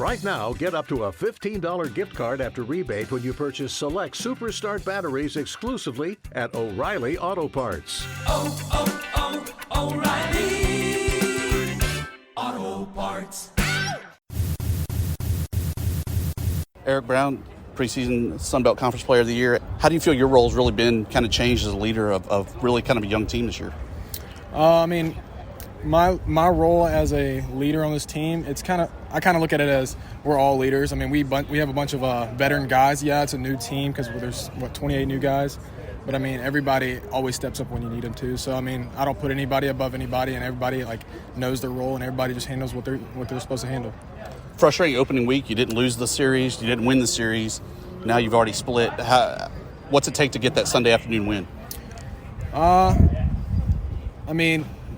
Right now, get up to a $15 gift card after rebate when you purchase select Superstart batteries exclusively at O'Reilly Auto Parts. O'Reilly Auto Parts. Eric Brown, preseason FunBelt Conference Player of the Year. How do you feel your role's really been kind of changed as a leader of really kind of a young team this year? My role as a leader on this team, I kind of look at it as we're all leaders. I mean, we have a bunch of veteran guys. Yeah, it's a new team because there's 28 new guys. But I mean, everybody always steps up when you need them to. So I mean, I don't put anybody above anybody, and everybody knows their role, and everybody just handles what they're supposed to handle. Frustrating opening week. You didn't lose the series. You didn't win the series. Now you've already split. What's it take to get that Sunday afternoon win?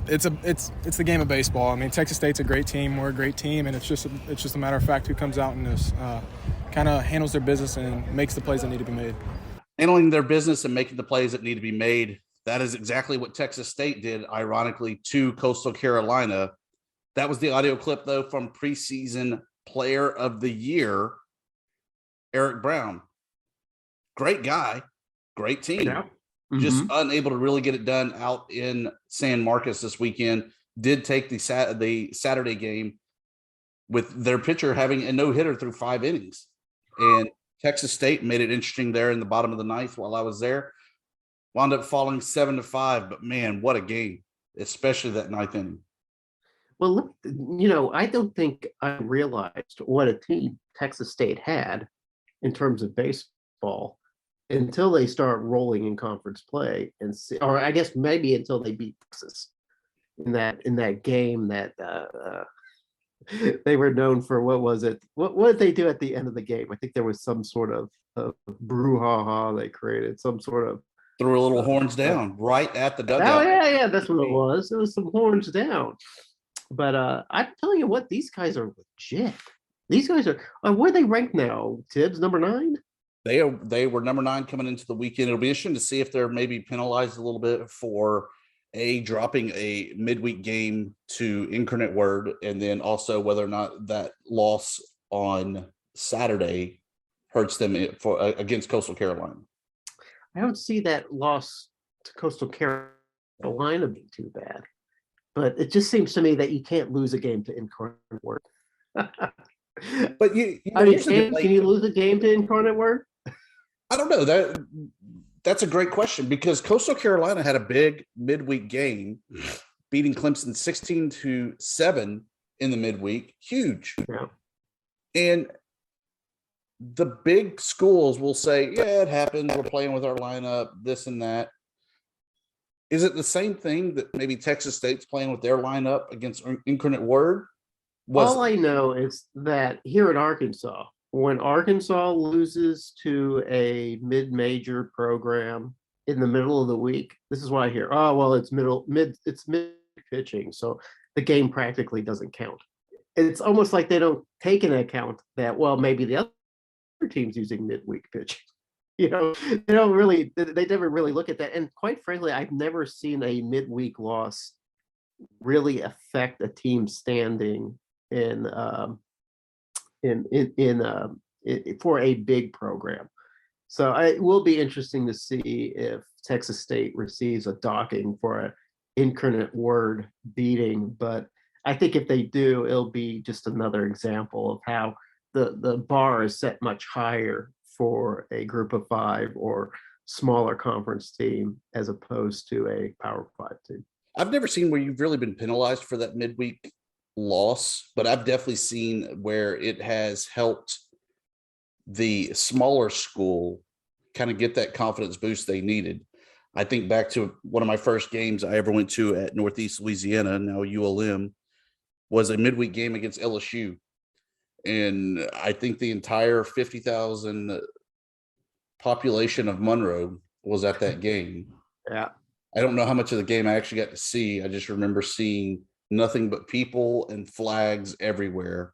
It's the game of baseball. I mean, Texas State's a great team. We're a great team, and it's just a matter of fact who comes out and just kind of handles their business and makes the plays that need to be made. Handling their business and making the plays that need to be made. That is exactly what Texas State did, ironically, to Coastal Carolina. That was the audio clip, though, from preseason Player of the Year, Eric Brown. Great guy, great team. Yeah. Just unable to really get it done out in San Marcos this weekend. Did take the Saturday game with their pitcher having a no-hitter through 5 innings. And Texas State made it interesting there in the bottom of the ninth while I was there. Wound up falling 7-5, but man, what a game, especially that ninth inning. Well, look, I don't think I realized what a team Texas State had in terms of baseball until they start rolling in conference play, or I guess maybe until they beat Texas in that game that they were known for. What was it? What did they do at the end of the game? I think there was some sort of brouhaha they created, some sort of threw a little horns down right at the Oh dugout. yeah, that's what it was. It was some horns down. But I'm telling you what, these guys are legit. These guys are. Where are they ranked now? Tibbs, number 9. They were number 9 coming into the weekend. It'll be interesting to see if they're maybe penalized a little bit for dropping a midweek game to Incarnate Word, and then also whether or not that loss on Saturday hurts them against Coastal Carolina. I don't see that loss to Coastal Carolina being too bad, but it just seems to me that you can't lose a game to Incarnate Word. But can you lose a game to Incarnate Word? I don't know. That's a great question, because Coastal Carolina had a big midweek game, beating Clemson 16-7 in the midweek. Huge. Yeah. And the big schools will say, yeah, it happens. We're playing with our lineup, this and that. Is it the same thing that maybe Texas State's playing with their lineup against Incarnate Word? All I know is that here in Arkansas, when Arkansas loses to a mid-major program in the middle of the week, this is what I hear. Oh, well, it's mid pitching, so the game practically doesn't count. It's almost like they don't take into account that, well, maybe the other team's using midweek pitching. They never really look at that. And quite frankly, I've never seen a midweek loss really affect a team's standing for a big program. So it will be interesting to see if Texas State receives a docking for an Incarnate Word beating. But I think if they do, it'll be just another example of how the bar is set much higher for a group of 5 or smaller conference team as opposed to a Power 5 team. I've never seen where you've really been penalized for that midweek loss, but I've definitely seen where it has helped the smaller school kind of get that confidence boost they needed. I think back to one of my first games I ever went to at Northeast Louisiana, now ULM, was a midweek game against LSU. And I think the entire 50,000 population of Monroe was at that game. Yeah. I don't know how much of the game I actually got to see. I just remember seeing nothing but people and flags everywhere.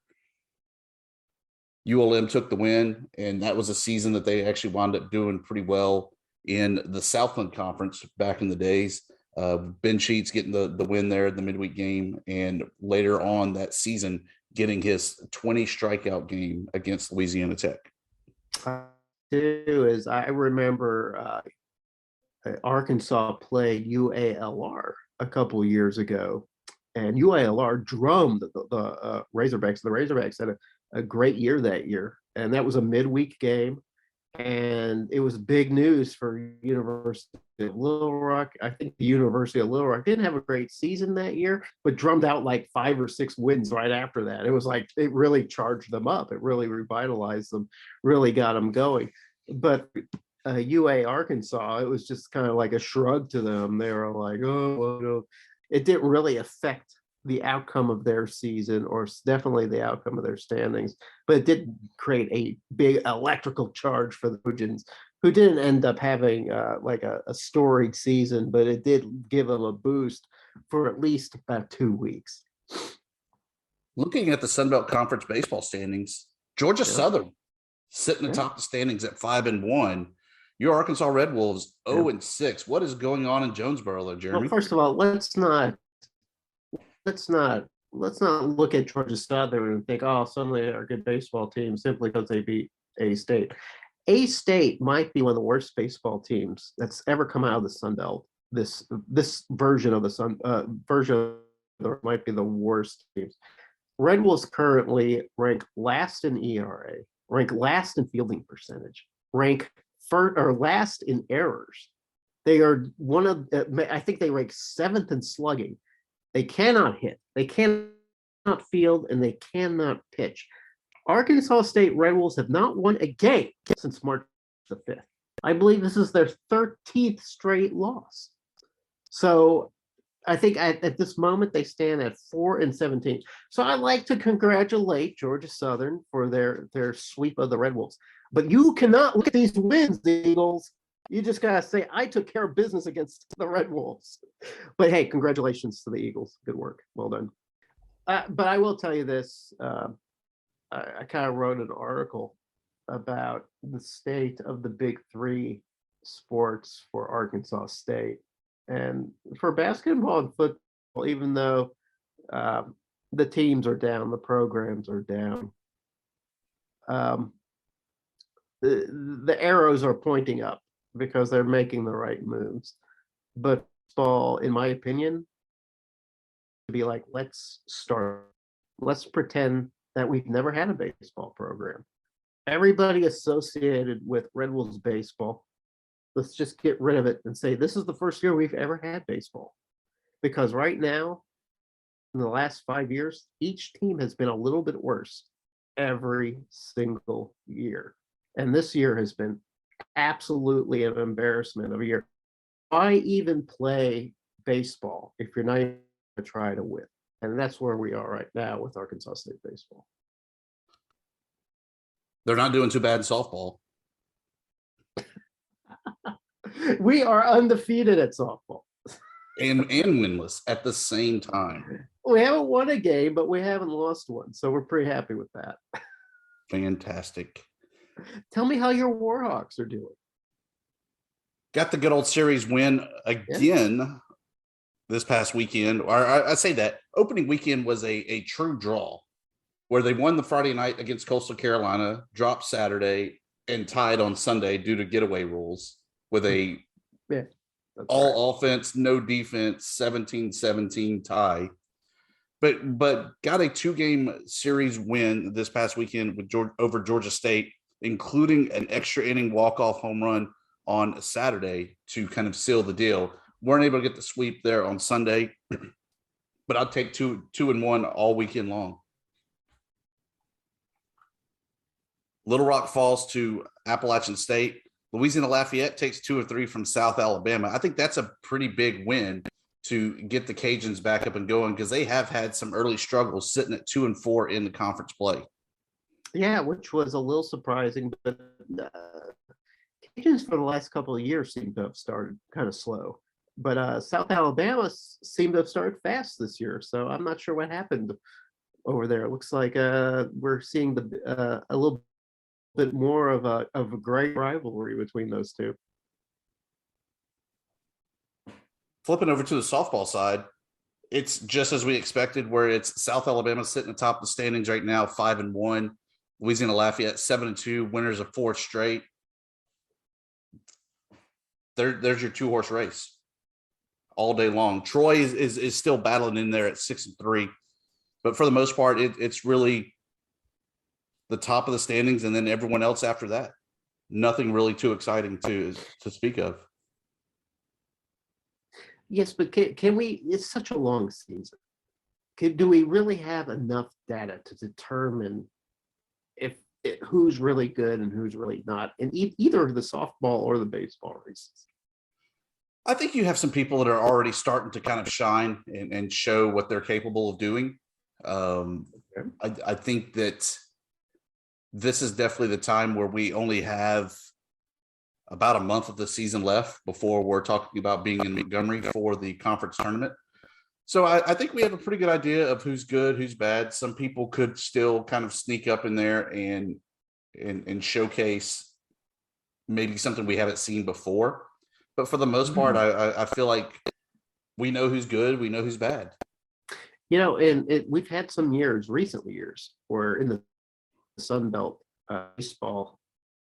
ULM took the win, and that was a season that they actually wound up doing pretty well in the Southland Conference back in the days. Ben Sheets getting the win there in the midweek game, and later on that season getting his 20 strikeout game against Louisiana Tech. I remember Arkansas played UALR a couple years ago, and UALR drummed the Razorbacks. The Razorbacks had a great year that year, and that was a midweek game, and it was big news for University of Little Rock. I think the University of Little Rock didn't have a great season that year, but drummed out like 5 or 6 wins right after that. It was like it really charged them up. It really revitalized them, really got them going. But UA Arkansas, it was just kind of like a shrug to them. They were like, oh, well, no. It didn't really affect the outcome of their season, or definitely the outcome of their standings, but it did create a big electrical charge for the Trojans, who didn't end up having like a storied season, but it did give them a boost for at least about 2 weeks. Looking at the Sun Belt Conference baseball standings, Georgia Southern sitting atop the standings at 5-1. Your Arkansas Red Wolves 0-6. What is going on in Jonesboro, though, Jeremy? Well, first of all, let's not look at Georgia Southern and think, oh, suddenly they're a good baseball team simply because they beat A-State. A-State might be one of the worst baseball teams that's ever come out of the Sun Belt. This version of might be the worst teams. Red Wolves currently rank last in ERA, rank last in fielding percentage, rank first or last in errors. They are one of, I think they rank 7th in slugging. They cannot hit, they cannot field, and they cannot pitch. Arkansas State Red Wolves have not won a game since March the 5th. I believe this is their 13th straight loss. So I think at this moment they stand at 4-17. So I'd like to congratulate Georgia Southern for their sweep of the Red Wolves. But you cannot look at these wins, the Eagles. You just gotta say, I took care of business against the Red Wolves. But hey, congratulations to the Eagles. Good work. Well done. But I will tell you this. I kind of wrote an article about the state of the big 3 sports for Arkansas State. And for basketball and football, even though the teams are down, the programs are down, the arrows are pointing up because they're making the right moves. But baseball, in my opinion, to be like, let's pretend that we've never had a baseball program. Everybody associated with Red Wolves baseball, let's just get rid of it and say this is the first year we've ever had baseball. Because right now, in the last 5 years, each team has been a little bit worse every single year. And this year has been absolutely an embarrassment of a year. Why even play baseball if you're not going to try to win? And that's where we are right now with Arkansas State baseball. They're not doing too bad in softball. We are undefeated at softball. And winless at the same time. We haven't won a game, but we haven't lost one. So we're pretty happy with that. Fantastic. Tell me how your Warhawks are doing. Got the good old series win again this past weekend. Or I say that opening weekend was a true draw where they won the Friday night against Coastal Carolina, dropped Saturday, and tied on Sunday due to getaway rules with a all offense, no defense, 17-17 tie. But got a 2-game series win this past weekend with over Georgia State, including an extra inning walk-off home run on Saturday to kind of seal the deal. Weren't able to get the sweep there on Sunday, but I'll take 2-1 all weekend long. Little Rock falls to Appalachian State. Louisiana Lafayette takes 2 or 3 from South Alabama. I think that's a pretty big win to get the Cajuns back up and going because they have had some early struggles sitting at 2-4 in the conference play. Yeah, which was a little surprising, but Cajuns for the last couple of years seem to have started kind of slow. But South Alabama seemed to have started fast this year, so I'm not sure what happened over there. It looks like we're seeing a little bit more of a great rivalry between those two. Flipping over to the softball side, It's just as we expected, where it's South Alabama sitting atop the standings right now, 5-1. Louisiana Lafayette 7-2, winners of 4 straight. There's your 2-horse race all day long. Troy is still battling in there at 6-3, but for the most part, it's really the top of the standings, and then everyone else after that. Nothing really too exciting to speak of. Yes, but can we? It's such a long season. Do we really have enough data to determine who's really good and who's really not in either the softball or the baseball races? I think you have some people that are already starting to kind of shine and show what they're capable of doing. I think that this is definitely the time where we only have about a month of the season left before we're talking about being in Montgomery for the conference tournament. So I think we have a pretty good idea of who's good, who's bad. Some people could still kind of sneak up in there and showcase maybe something we haven't seen before. But for the most part, I feel like we know who's good, we know who's bad. And we've had some recent years, where in the FunBelt baseball,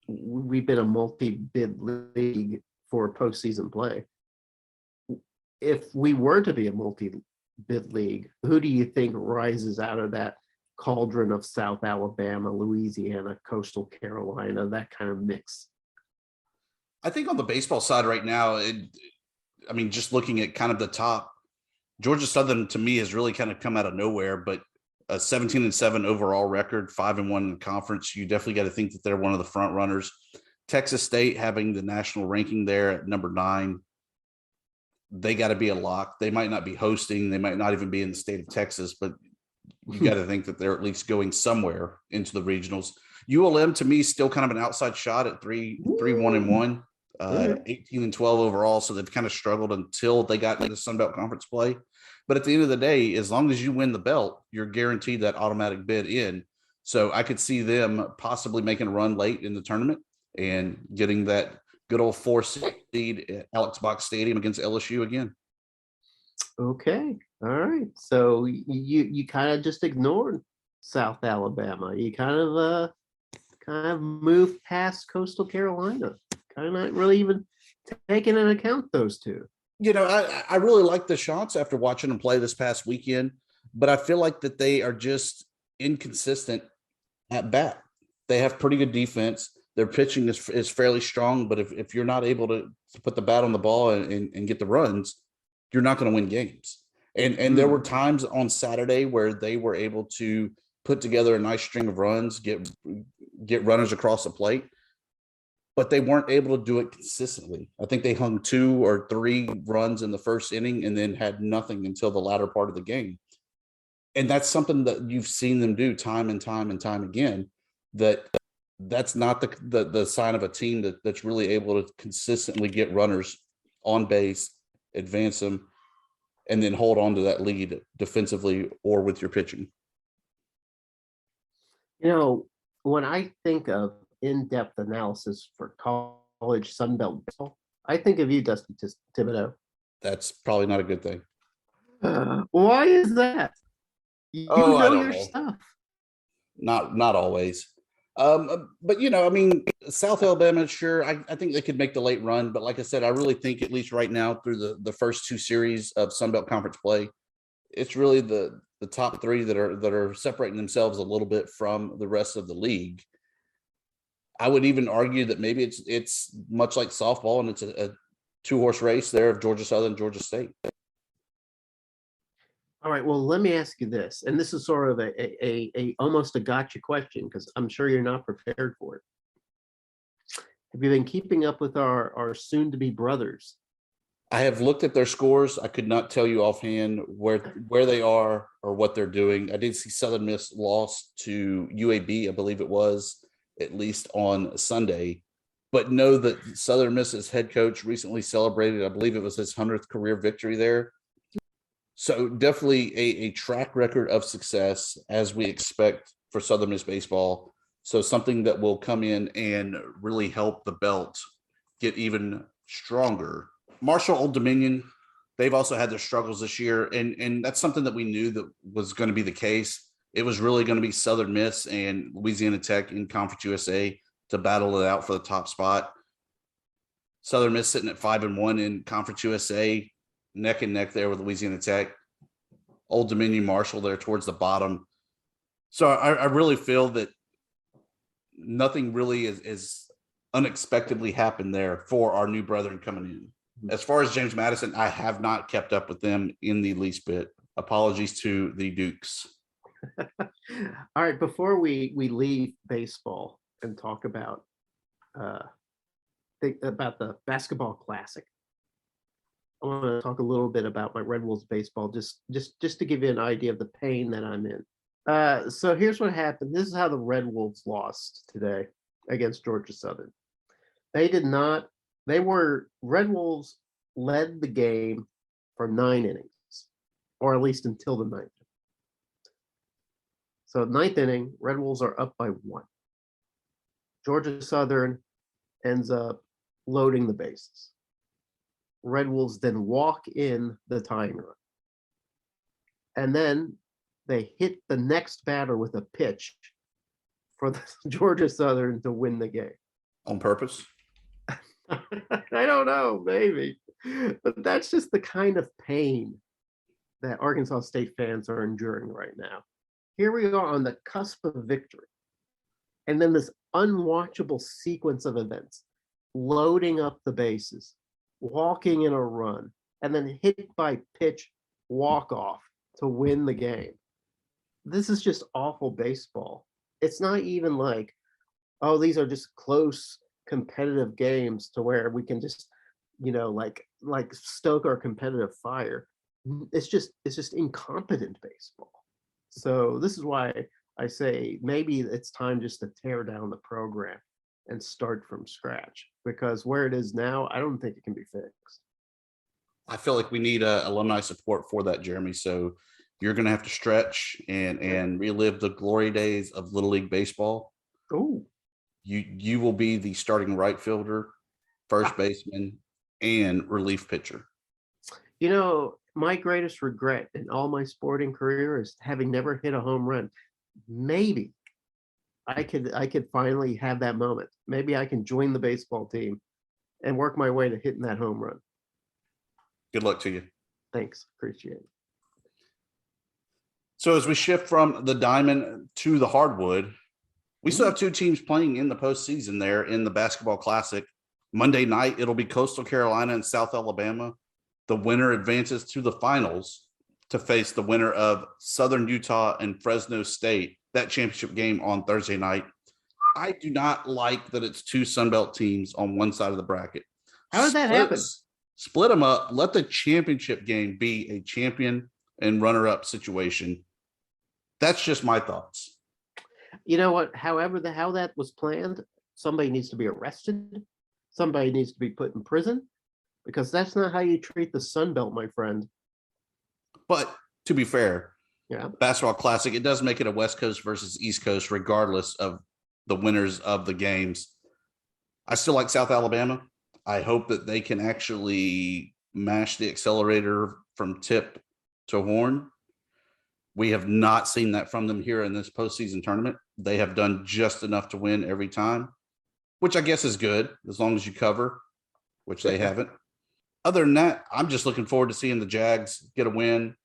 we've been a multi-bid league for postseason play. If we were to be a multi-bid league, who do you think rises out of that cauldron of South Alabama, Louisiana, Coastal Carolina, that kind of mix? I think on the baseball side right now, just looking at kind of the top, Georgia Southern to me has really kind of come out of nowhere, but a 17-7 overall record, 5-1 in the conference. You definitely got to think that they're one of the front runners. Texas State having the national ranking there at number 9. They got to be a lock. They might not be hosting. They might not even be in the state of Texas, but you got to think that they're at least going somewhere into the regionals. ULM to me still kind of an outside shot at 3-1-1, 18-12 overall. So they've kind of struggled until they got into Sun Belt Conference play. But at the end of the day, as long as you win the belt, you're guaranteed that automatic bid in. So I could see them possibly making a run late in the tournament and getting that good old 4 seed at Alex Box Stadium against LSU again. Okay. All right. So you kind of just ignored South Alabama. You kind of moved past Coastal Carolina. Kind of not really even taking into account those two. I really like the shots after watching them play this past weekend, but I feel like that they are just inconsistent at bat. They have pretty good defense. Their pitching is fairly strong, but if you're not able to put the bat on the ball and get the runs, you're not going to win games. And there were times on Saturday where they were able to put together a nice string of runs, get runners across the plate, but they weren't able to do it consistently. I think they hung 2 or 3 runs in the first inning and then had nothing until the latter part of the game. And that's something that you've seen them do time and time and time again. That's not the sign of a team that's really able to consistently get runners on base, advance them, and then hold on to that lead defensively or with your pitching. When I think of in-depth analysis for college Sunbelt baseball, I think of you, Dusty Thibodeaux. That's probably not a good thing. Why is that? You know your stuff. Not always. But South Alabama, sure, I think they could make the late run. But like I said, I really think at least right now through the first 2 series of Sun Belt Conference play, it's really the top 3 that are separating themselves a little bit from the rest of the league. I would even argue that maybe it's much like softball, and it's a 2-horse race there of Georgia Southern, Georgia State. All right. Well, let me ask you this, and this is sort of a almost a gotcha question because I'm sure you're not prepared for it. Have you been keeping up with our soon-to-be brothers? I have looked at their scores. I could not tell you offhand where they are or what they're doing. I did see Southern Miss lost to UAB, I believe it was, at least on Sunday, but know that Southern Miss's head coach recently celebrated, I believe it was his 100th career victory there. So definitely a track record of success as we expect for Southern Miss baseball. So something that will come in and really help the belt get even stronger. Marshall Old Dominion, they've also had their struggles this year, and that's something that we knew that was going to be the case. It was really going to be Southern Miss and Louisiana Tech in Conference USA to battle it out for the top spot. Southern Miss sitting at 5-1 in Conference USA, neck and neck there with Louisiana Tech. Old Dominion Marshall there towards the bottom. So I really feel that nothing really is unexpectedly happened there for our new brethren coming in. As far as James Madison, I have not kept up with them in the least bit. Apologies to the Dukes. All right, before we leave baseball and talk about the basketball classic, I want to talk a little bit about my Red Wolves baseball, just to give you an idea of the pain that I'm in. So here's what happened. This is how the Red Wolves lost today against Georgia Southern. Red Wolves led the game for 9 innings, or at least until the 9th. So 9th inning, Red Wolves are up by 1. Georgia Southern ends up loading the bases. Red Wolves then walk in the tying run. And then they hit the next batter with a pitch for the Georgia Southern to win the game. On purpose? I don't know, maybe. But that's just the kind of pain that Arkansas State fans are enduring right now. Here we are on the cusp of victory. And then this unwatchable sequence of events, loading up the bases, walking in a run, and then hit by pitch walk-off to win the game. This is just awful baseball. It's not even like, oh, these are just close competitive games to where we can just, like stoke our competitive fire. It's just incompetent baseball. So this is why I say maybe it's time just to tear down the program and start from scratch, because where it is now, I don't think it can be fixed. I feel like we need alumni support for that, Jeremy. So you're going to have to stretch and relive the glory days of Little League baseball. Oh, you will be the starting right fielder, first baseman, and relief pitcher. My greatest regret in all my sporting career is having never hit a home run. Maybe I could finally have that moment. Maybe I can join the baseball team and work my way to hitting that home run. Good luck to you. Thanks. Appreciate it. So as we shift from the diamond to the hardwood, we still have 2 teams playing in the postseason there in the basketball classic. Monday night, it'll be Coastal Carolina and South Alabama. The winner advances to the finals to face the winner of Southern Utah and Fresno State, that championship game on Thursday night. I do not like that it's 2 Sunbelt teams on one side of the bracket. How did that happen? Split them up. Let the championship game be a champion and runner-up situation. That's just my thoughts. You know what? How that was planned, somebody needs to be arrested. Somebody needs to be put in prison, because that's not how you treat the Sun Belt, my friend. But to be fair, yeah, basketball classic, it does make it a West Coast versus East Coast, regardless of the winners of the games. I still like South Alabama. I hope that they can actually mash the accelerator from tip to horn. We have not seen that from them here in this postseason tournament. They have done just enough to win every time, which I guess is good as long as you cover, which they haven't. Other than that, I'm just looking forward to seeing the Jags get a win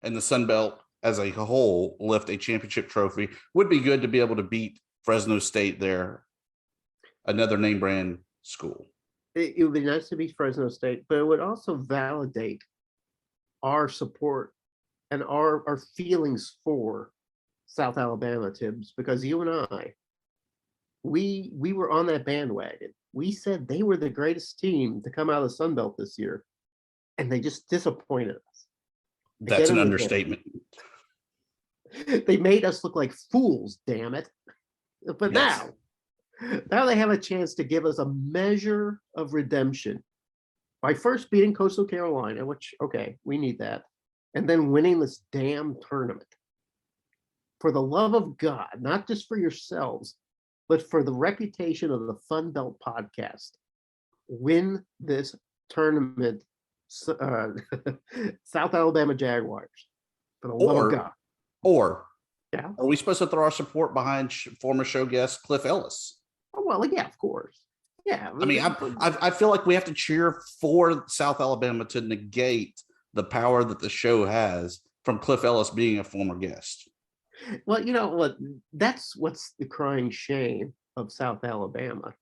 and the Sun Belt as a whole lift a championship trophy. Would be good to be able to beat Fresno State there, another name brand school. It would be nice to beat Fresno State, but it would also validate our support and our feelings for South Alabama, Tibbs, because you and I, we were on that bandwagon. We said they were the greatest team to come out of the Sun Belt this year, and they just disappointed us. That's an understatement. They made us look like fools, damn it. But Yes. now they have a chance to give us a measure of redemption by first beating Coastal Carolina, which, okay, we need that, and then winning this damn tournament. For the love of God, not just for yourselves, but for the reputation of the FunBelt podcast, win this tournament South Alabama Jaguars. For the love of God. Or Yeah. are we supposed to throw our support behind former show guest Cliff Ellis? Oh, well, yeah, of course. Yeah. I mean, I feel like we have to cheer for South Alabama to negate the power that the show has from Cliff Ellis being a former guest. Well, you know what? That's what's the crying shame of South Alabama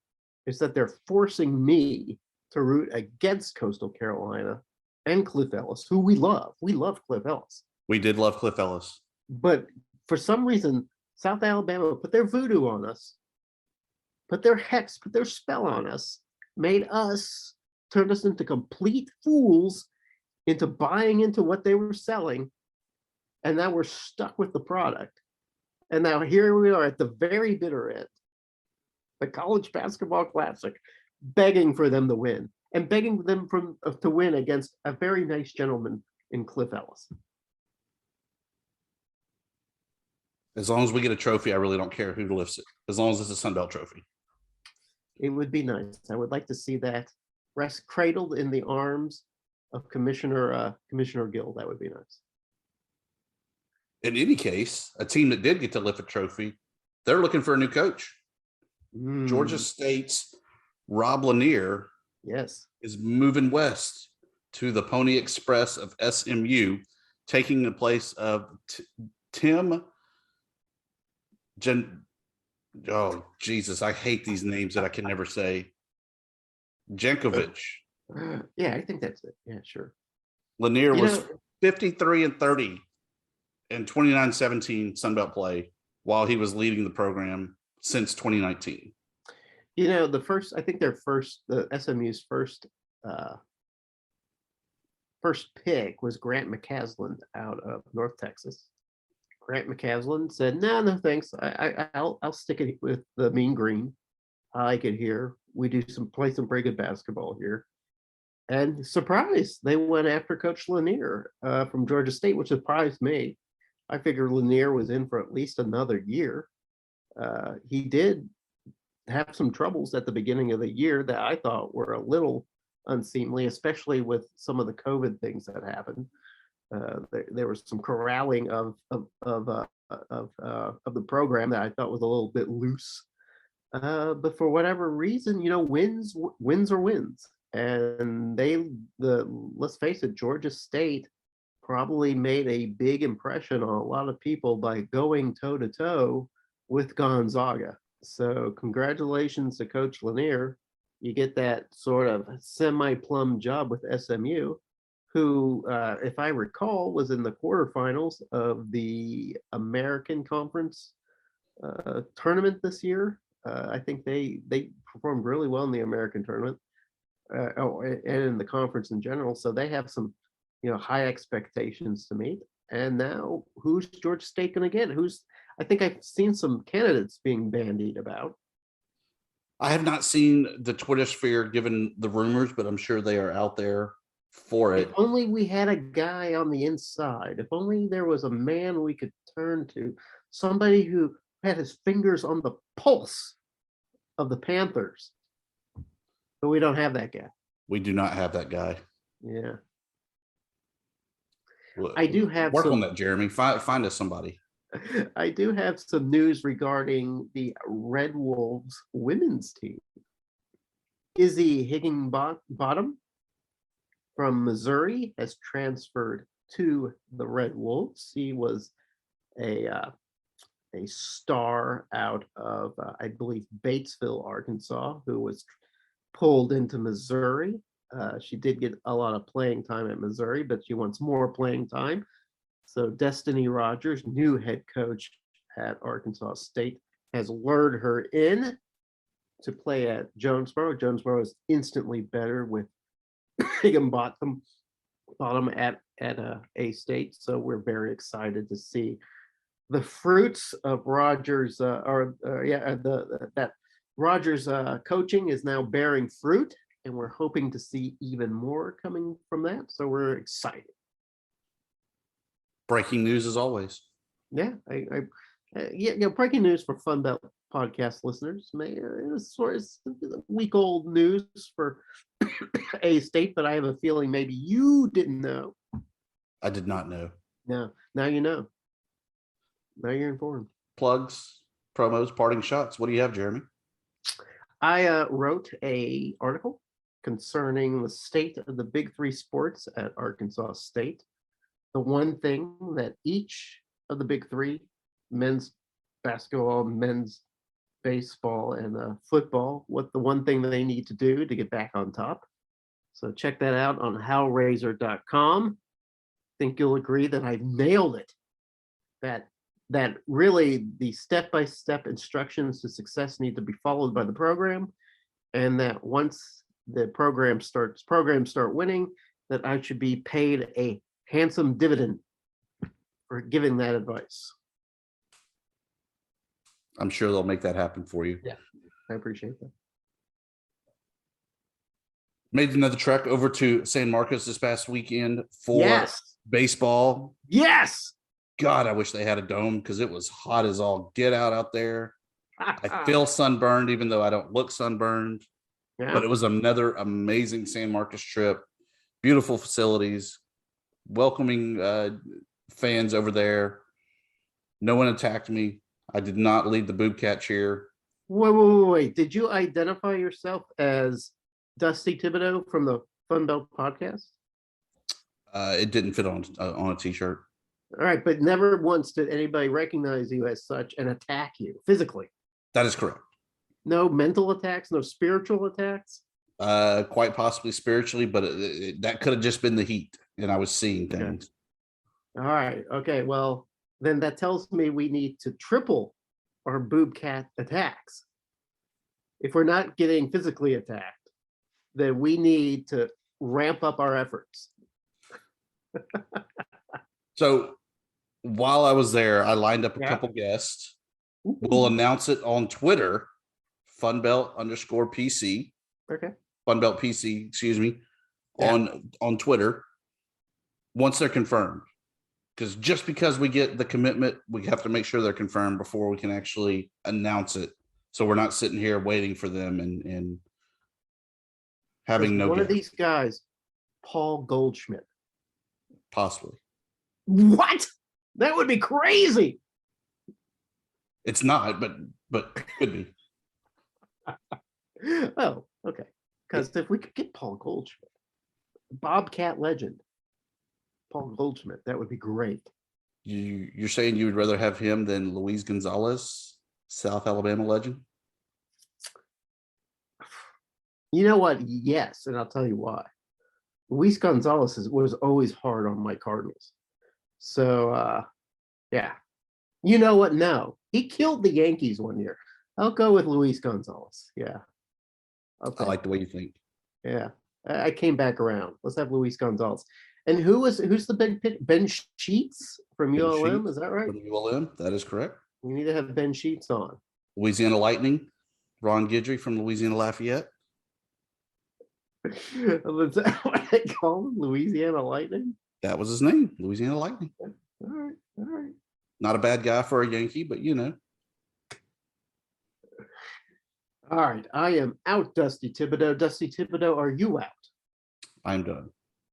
is that they're forcing me to root against Coastal Carolina and Cliff Ellis, who we love. We love Cliff Ellis. We did love Cliff Ellis. But for some reason, South Alabama put their voodoo on us, put their hex, put their spell on us, turned us into complete fools into buying into what they were selling. And now we're stuck with the product. And now here we are at the very bitter end, the College Basketball Classic, begging for them to win and begging them to win against a very nice gentleman in Cliff Ellis. As long as we get a trophy, I really don't care who lifts it. As long as it's a Sun Belt trophy. It would be nice. I would like to see that rest cradled in the arms of Commissioner Gill. That would be nice. In any case, a team that did get to lift a trophy, they're looking for a new coach. Georgia State's Rob Lanier yes, is moving west to the Pony Express of SMU, taking the place of Tim. Oh, Jesus, I hate these names that I can never say. Jankovic. Yeah, I think that's it. Yeah, sure. Lanier was 53-30 in 29-17 Sunbelt play while he was leading the program since 2019. You know, the SMU's first pick was Grant McCaslin out of North Texas. Grant McCaslin said, no, thanks. I'll stick it with the Mean Green. I like it here. We play some pretty good basketball here. And surprise, they went after Coach Lanier from Georgia State, which surprised me. I figured Lanier was in for at least another year. He did have some troubles at the beginning of the year that I thought were a little unseemly, especially with some of the COVID things that happened. There was some corralling of the program that I thought was a little bit loose. But for whatever reason, wins are wins. And let's face it, Georgia State probably made a big impression on a lot of people by going toe to toe with Gonzaga. So congratulations to Coach Lanier. You get that sort of semi-plum job with SMU, who, if I recall, was in the quarterfinals of the American Conference tournament this year. I think they performed really well in the American tournament, and in the conference in general. So they have some, high expectations to meet. And now, who's Georgia State going to get? I think I've seen some candidates being bandied about. I have not seen the Twitter sphere given the rumors, but I'm sure they are out there for it. If only we had a guy on the inside. If only there was a man we could turn to, somebody who had his fingers on the pulse of the Panthers. But we don't have that guy. We do not have that guy. Yeah. I do have work on that, Jeremy. Find us somebody. I do have some news regarding the Red Wolves women's team. Izzy Higginbottom from Missouri has transferred to the Red Wolves. He was a star out of, I believe, Batesville, Arkansas, who was pulled into Missouri. She did get a lot of playing time at Missouri, but she wants more playing time. So Destiny Rogers, new head coach at Arkansas State, has lured her in to play at Jonesboro. Jonesboro is instantly better with Higginbottom at A-State. So we're very excited to see the fruits of Rogers, that Rogers coaching is now bearing fruit, and we're hoping to see even more coming from that. So we're excited. Breaking news as always. Yeah, Breaking news for FunBelt podcast listeners. It's sort of week-old news for a state, but I have a feeling maybe you didn't know. I did not know. No, now you know. Now you're informed. Plugs, promos, parting shots. What do you have, Jeremy? I wrote a article concerning the state of the big three sports at Arkansas State. The one thing that each of the big three, men's basketball, men's baseball, and football, what the one thing that they need to do to get back on top. So check that out on howrazor.com. Think you'll agree that I've nailed it. That really the step-by-step instructions to success need to be followed by the program, and that once the programs start winning, that I should be paid a handsome dividend for giving that advice. I'm sure they'll make that happen for you. Yeah, I appreciate that. Made another trek over to San Marcos this past weekend for baseball. Yes. God, I wish they had a dome because it was hot as all get out there. I feel sunburned, even though I don't look sunburned. Yeah. But it was another amazing San Marcos trip. Beautiful facilities, welcoming fans over there. No one attacked me. I did not lead the boob cat cheer. Wait. Did you identify yourself as Dusty Thibodeaux from the FunBelt podcast? It didn't fit on a t-shirt. All right, but never once did anybody recognize you as such and attack you physically. That is correct. No mental attacks, no spiritual attacks? Quite possibly spiritually, but that could have just been the heat, and I was seeing things. Okay. All right. Okay. Well, then that tells me we need to triple our boob cat attacks. If we're not getting physically attacked, then we need to ramp up our efforts. So while I was there, I lined up a couple guests. We'll announce it on Twitter, FunBelt_PC. Okay. FunBelt PC, excuse me, on Twitter, once they're confirmed. Because just because we get the commitment, we have to make sure they're confirmed before we can actually announce it. So we're not sitting here waiting for them and having no. One of these guys, Paul Goldschmidt. Possibly. What? That would be crazy. It's not, but could be. Oh, okay. Because if we could get Paul Goldschmidt, Bobcat legend, Paul Goldschmidt, that would be great. You're saying you would rather have him than Luis Gonzalez, South Alabama legend? You know what? Yes, and I'll tell you why. Luis Gonzalez was always hard on my Cardinals. So, yeah. You know what? No. He killed the Yankees one year. I'll go with Luis Gonzalez. Yeah. Okay. I like the way you think. Yeah. I came back around. Let's have Luis Gonzalez. And who's the big pick? Ben Sheets from ULM, is that right? From ULM, that is correct. We need to have Ben Sheets on. Louisiana Lightning, Ron Guidry from Louisiana Lafayette. Is that what they call him? Louisiana Lightning? That was his name, Louisiana Lightning. All right. Not a bad guy for a Yankee, but you know. All right, I am out, Dusty Thibodeaux. Dusty Thibodeaux, are you out? I'm done.